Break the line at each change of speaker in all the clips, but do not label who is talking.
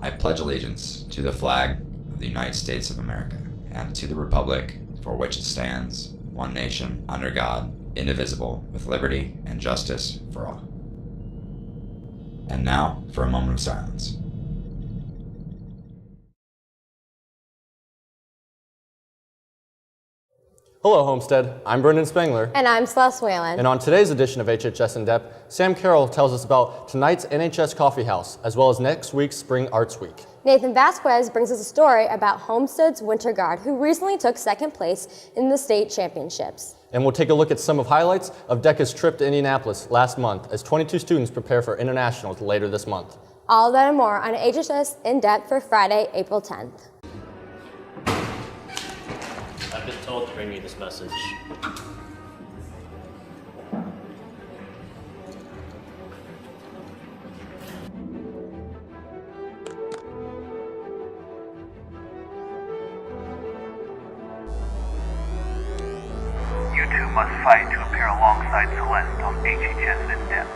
I pledge allegiance to the flag of the United States of America and to the republic for which it stands, one nation, under God, indivisible, with liberty and justice for all. And now for a moment of silence.
Hello, Homestead. I'm Brendan Spengler.
And I'm Celeste Whalen.
And on today's edition of HHS In Depth, Sam Carroll tells us about tonight's NHS Coffee House, as well as next week's Spring Arts Week.
Nathan Vasquez brings us a story about Homestead's Winter Guard, who recently took second place in the state championships.
And we'll take a look at some of highlights of DECA's trip to Indianapolis last month, as 22 students prepare for internationals later this month.
All of that and more on HHS In Depth for Friday, April 10th.
I've been told to bring you this message.
You two must fight to appear alongside Celeste on HHS In Depth.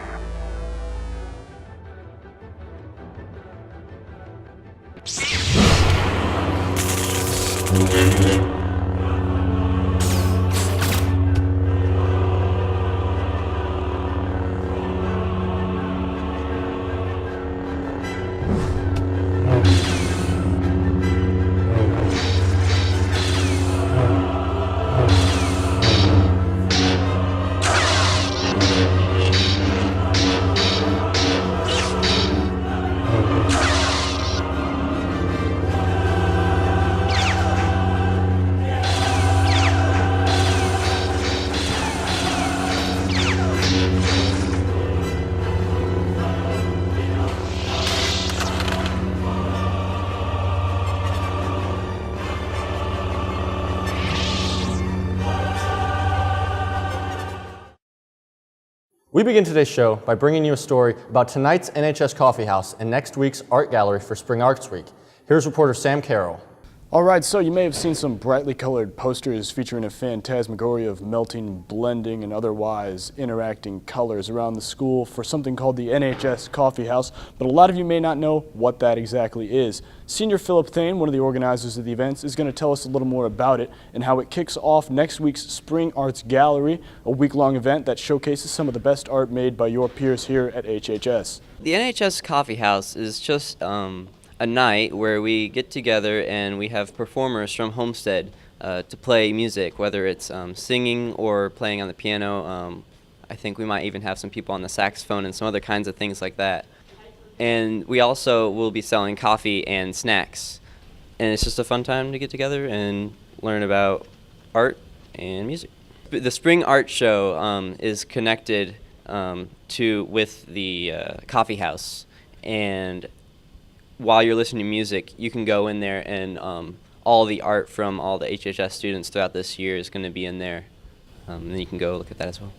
We begin today's show by bringing you a story about tonight's NHS Coffee House and next week's Art Gallery for Spring Arts Week. Here's reporter Sam Carroll.
All right, so you may have seen some brightly colored posters featuring a phantasmagoria of melting, blending, and otherwise interacting colors around the school for something called the NHS Coffee House, but a lot of you may not know what that exactly is. Senior Philip Thane, one of the organizers of the events, is going to tell us a little more about it and how it kicks off next week's Spring Arts Gallery, a week-long event that showcases some of the best art made by your peers here at HHS.
The NHS Coffee House is just a night where we get together and we have performers from Homestead to play music, whether it's singing or playing on the piano. I think we might even have some people on the saxophone and some other kinds of things like that. And we also will be selling coffee and snacks. And it's just a fun time to get together and learn about art and music. The Spring Art Show is connected with the coffee house, and while you're listening to music, you can go in there and all the art from all the HHS students throughout this year is going to be in there. And then you can go look at that as well.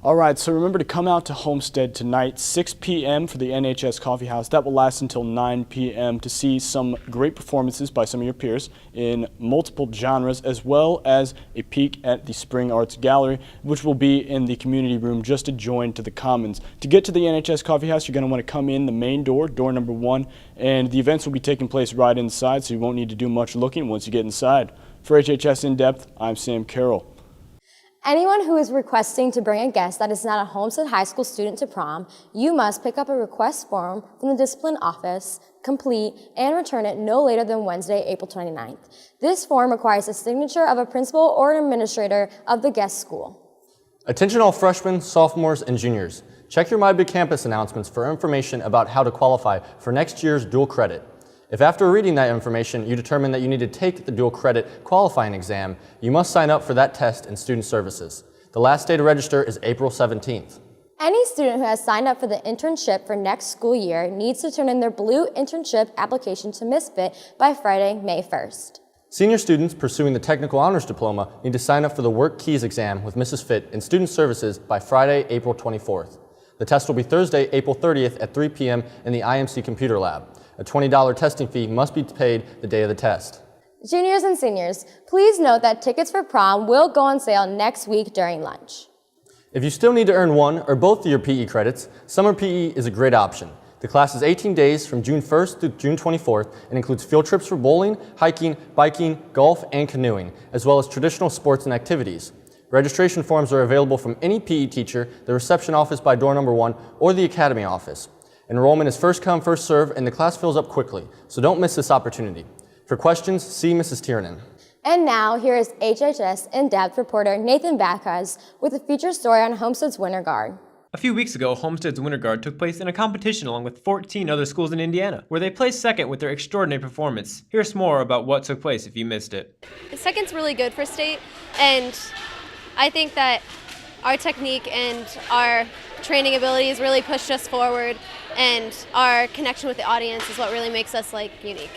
All right, so remember to come out to Homestead tonight, 6 p.m. for the NHS Coffee House. That will last until 9 p.m. to see some great performances by some of your peers in multiple genres, as well as a peek at the Spring Arts Gallery, which will be in the community room just adjoined to the Commons. To get to the NHS Coffee House, you're going to want to come in the main door, door number 1, and the events will be taking place right inside, so you won't need to do much looking once you get inside. For HHS In Depth, I'm Sam Carroll.
Anyone who is requesting to bring a guest that is not a Homestead High School student to prom, you must pick up a request form from the discipline office, complete, and return it no later than Wednesday, April 29th. This form requires a signature of a principal or an administrator of the guest school.
Attention all freshmen, sophomores, and juniors. Check your My Big Campus announcements for information about how to qualify for next year's dual credit. If after reading that information you determine that you need to take the dual credit qualifying exam, you must sign up for that test in Student Services. The last day to register is April 17th.
Any student who has signed up for the internship for next school year needs to turn in their blue internship application to Misfit by Friday, May 1st.
Senior students pursuing the Technical Honors Diploma need to sign up for the Work Keys exam with Mrs. Fit in Student Services by Friday, April 24th. The test will be Thursday, April 30th at 3 p.m. in the IMC Computer Lab. A $20 testing fee must be paid the day of the test.
Juniors and seniors, please note that tickets for prom will go on sale next week during lunch.
If you still need to earn one or both of your PE credits, summer PE is a great option. The class is 18 days from June 1st through June 24th and includes field trips for bowling, hiking, biking, golf, and canoeing, as well as traditional sports and activities. Registration forms are available from any PE teacher, the reception office by door number 1, or the academy office. Enrollment is first come, first serve, and the class fills up quickly, so don't miss this opportunity. For questions, see Mrs. Tiernan.
And now, here is HHS in-depth reporter Nathan Vazquez with a feature story on Homestead's Winter Guard.
A few weeks ago, Homestead's Winter Guard took place in a competition along with 14 other schools in Indiana, where they placed second with their extraordinary performance. Here's more about what took place if you missed it.
Second's really good for state, and I think that our technique and our training abilities really pushed us forward, and our connection with the audience is what really makes us unique.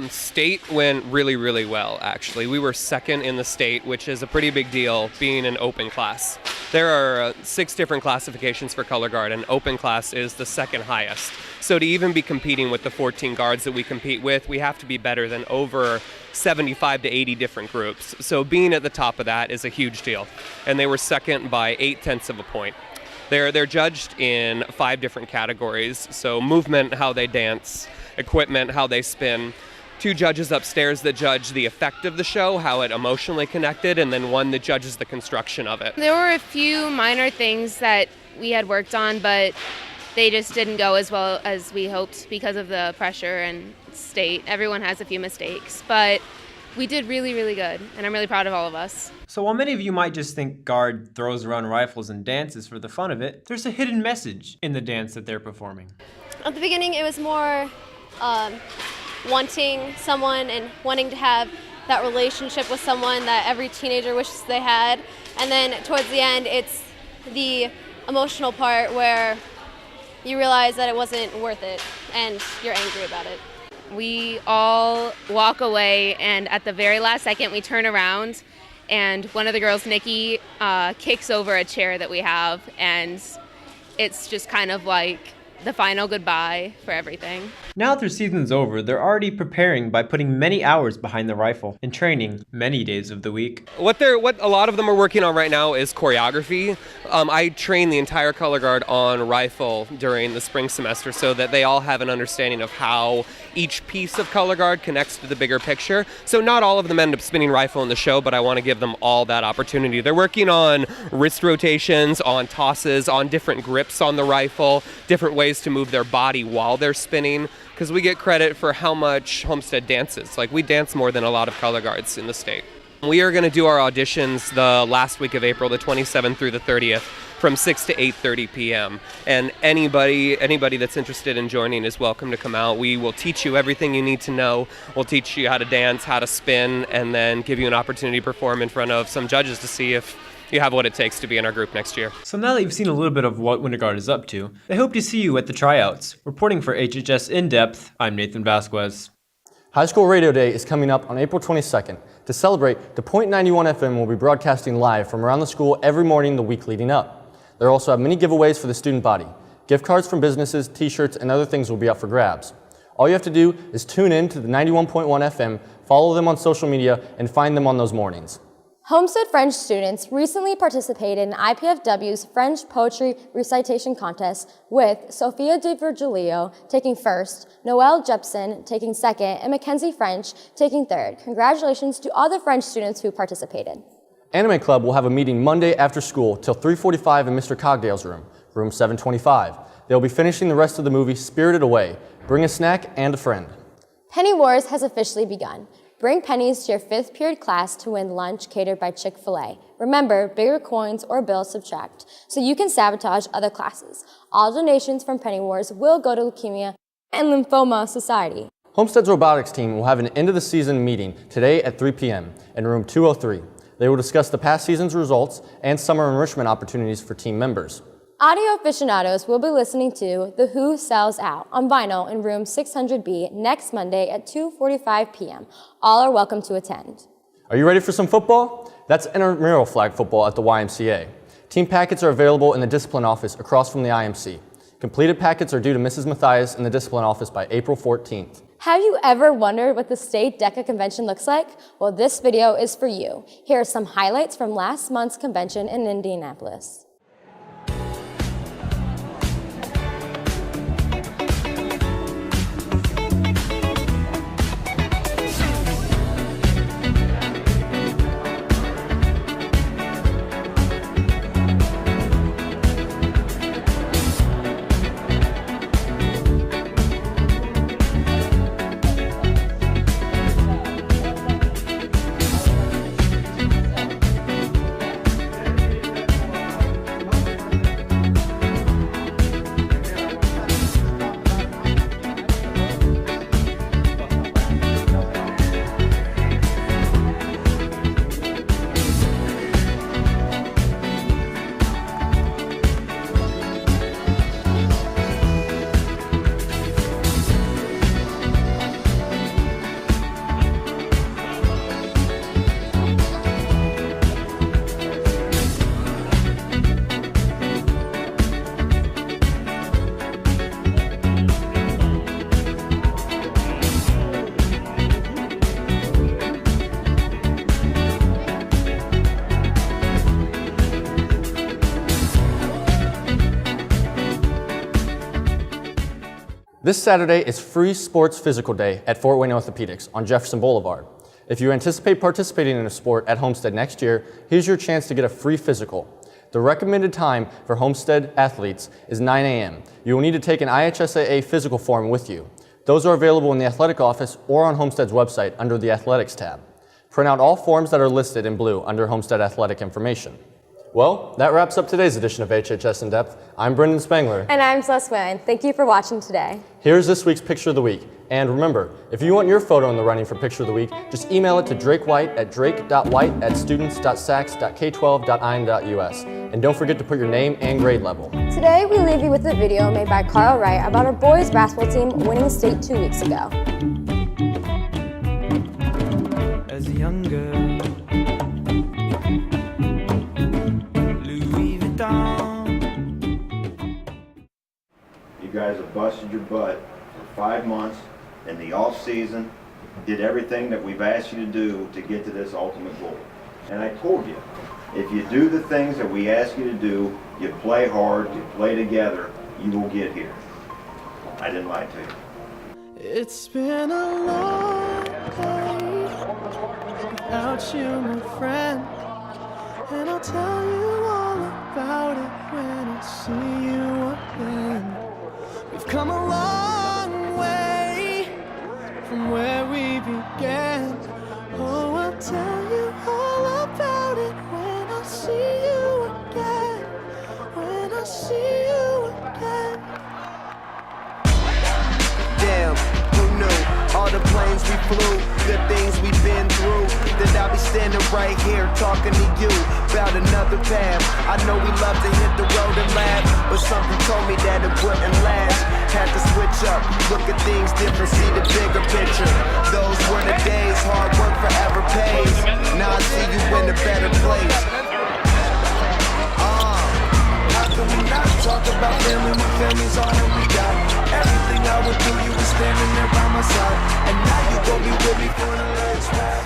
State went really, really well, actually. We were second in the state, which is a pretty big deal being an open class. There are 6 different classifications for color guard, and open class is the second highest. So to even be competing with the 14 guards that we compete with, we have to be better than over 75 to 80 different groups. So being at the top of that is a huge deal. And they were second by 0.8 of a point. They're judged in 5 different categories. So movement, how they dance, equipment, how they spin. 2 judges upstairs that judge the effect of the show, how it emotionally connected, and then 1 that judges the construction of it.
There were a few minor things that we had worked on, but they just didn't go as well as we hoped because of the pressure and state. Everyone has a few mistakes, but we did really, really good, and I'm really proud of all of us.
So while many of you might just think guard throws around rifles and dances for the fun of it, there's a hidden message in the dance that they're performing.
At the beginning, it was more wanting someone and wanting to have that relationship with someone that every teenager wishes they had. And then towards the end, it's the emotional part where you realize that it wasn't worth it and you're angry about it.
We all walk away, and at the very last second, we turn around, and one of the girls, Nikki, kicks over a chair that we have, and it's just kind of like the final goodbye for everything.
Now that their season's over, they're already preparing by putting many hours behind the rifle and training many days of the week.
What a lot of them are working on right now is choreography. I train the entire color guard on rifle during the spring semester so that they all have an understanding of how each piece of color guard connects to the bigger picture. So not all of them end up spinning rifle in the show, but I want to give them all that opportunity. They're working on wrist rotations, on tosses, on different grips on the rifle, different ways to move their body while they're spinning, because we get credit for how much Homestead dances. We dance more than a lot of color guards in the state. We are going to do our auditions the last week of April, the 27th through the 30th, from 6 to 8:30 p.m. And anybody that's interested in joining is welcome to come out. We will teach you everything you need to know. We'll teach you how to dance, how to spin, and then give you an opportunity to perform in front of some judges to see if you have what it takes to be in our group next year.
So now that you've seen a little bit of what Winter Guard is up to, they hope to see you at the tryouts. Reporting for HHS In Depth, I'm Nathan Vazquez.
High School Radio Day is coming up on April 22nd. To celebrate, the .91 FM will be broadcasting live from around the school every morning the week leading up. There also have many giveaways for the student body. Gift cards from businesses, t-shirts, and other things will be up for grabs. All you have to do is tune in to the 91.1 FM, follow them on social media, and find them on those mornings.
Homestead French students recently participated in IPFW's French Poetry Recitation Contest with Sophia de Virgilio taking first, Noelle Jepson taking second, and Mackenzie French taking third. Congratulations to all the French students who participated.
Anime Club will have a meeting Monday after school till 3:45 in Mr. Cogdale's room, room 725. They'll be finishing the rest of the movie Spirited Away. Bring a snack and a friend.
Penny Wars has officially begun. Bring pennies to your 5th period class to win lunch catered by Chick-fil-A. Remember, bigger coins or bills subtract, so you can sabotage other classes. All donations from Penny Wars will go to Leukemia and Lymphoma Society.
Homestead's robotics team will have an end-of-the-season meeting today at 3 p.m. in room 203. They will discuss the past season's results and summer enrichment opportunities for team members.
Audio aficionados will be listening to The Who Sells Out on vinyl in room 600B next Monday at 2:45 p.m. All are welcome to attend.
Are you ready for some football? That's intramural flag football at the YMCA. Team packets are available in the discipline office across from the IMC. Completed packets are due to Mrs. Mathias in the discipline office by April 14th.
Have you ever wondered what the state DECA convention looks like? Well, this video is for you. Here are some highlights from last month's convention in Indianapolis.
This Saturday is Free Sports Physical Day at Fort Wayne Orthopedics on Jefferson Boulevard. If you anticipate participating in a sport at Homestead next year, here's your chance to get a free physical. The recommended time for Homestead athletes is 9 a.m. You will need to take an IHSAA physical form with you. Those are available in the athletic office or on Homestead's website under the Athletics tab. Print out all forms that are listed in blue under Homestead Athletic information. Well, that wraps up today's edition of HHS In Depth. I'm Brendan Spangler.
And I'm Celeste Wynn. Thank you for watching today.
Here's this week's Picture of the Week. And remember, if you want your photo in the running for Picture of the Week, just email it to Drake White at drake.white@students.sacs.k12.in.us. And don't forget to put your name and grade level.
Today, we leave you with a video made by Carl Wright about our boys basketball team winning state 2 weeks ago.
As a young girl,
you guys have busted your butt for 5 months in the off season, did everything that we've asked you to do to get to this ultimate goal. And I told you, if you do the things that we ask you to do, you play hard, you play together, you will get here. I didn't lie to you.
it's been a long day without you, my friend, and I'll tell you all about it when I see you again. We've come a long way from where we began. Oh, I'll tell you all about it when I see you again. When I see you again.
Damn, who knew? All the planes we flew, the things we've been through, that I'll be standing right here talking to you about another path. I know we love to hit the road and laugh, but something told me that it wouldn't last. Had to switch up, look at things different, see the bigger picture. Those were the days, hard work forever pays. Now I see you in a better place. How can we not talk about family when family's all that we got? Everything I would do, you were standing there by my side, and now you gon' be with me for the last ride.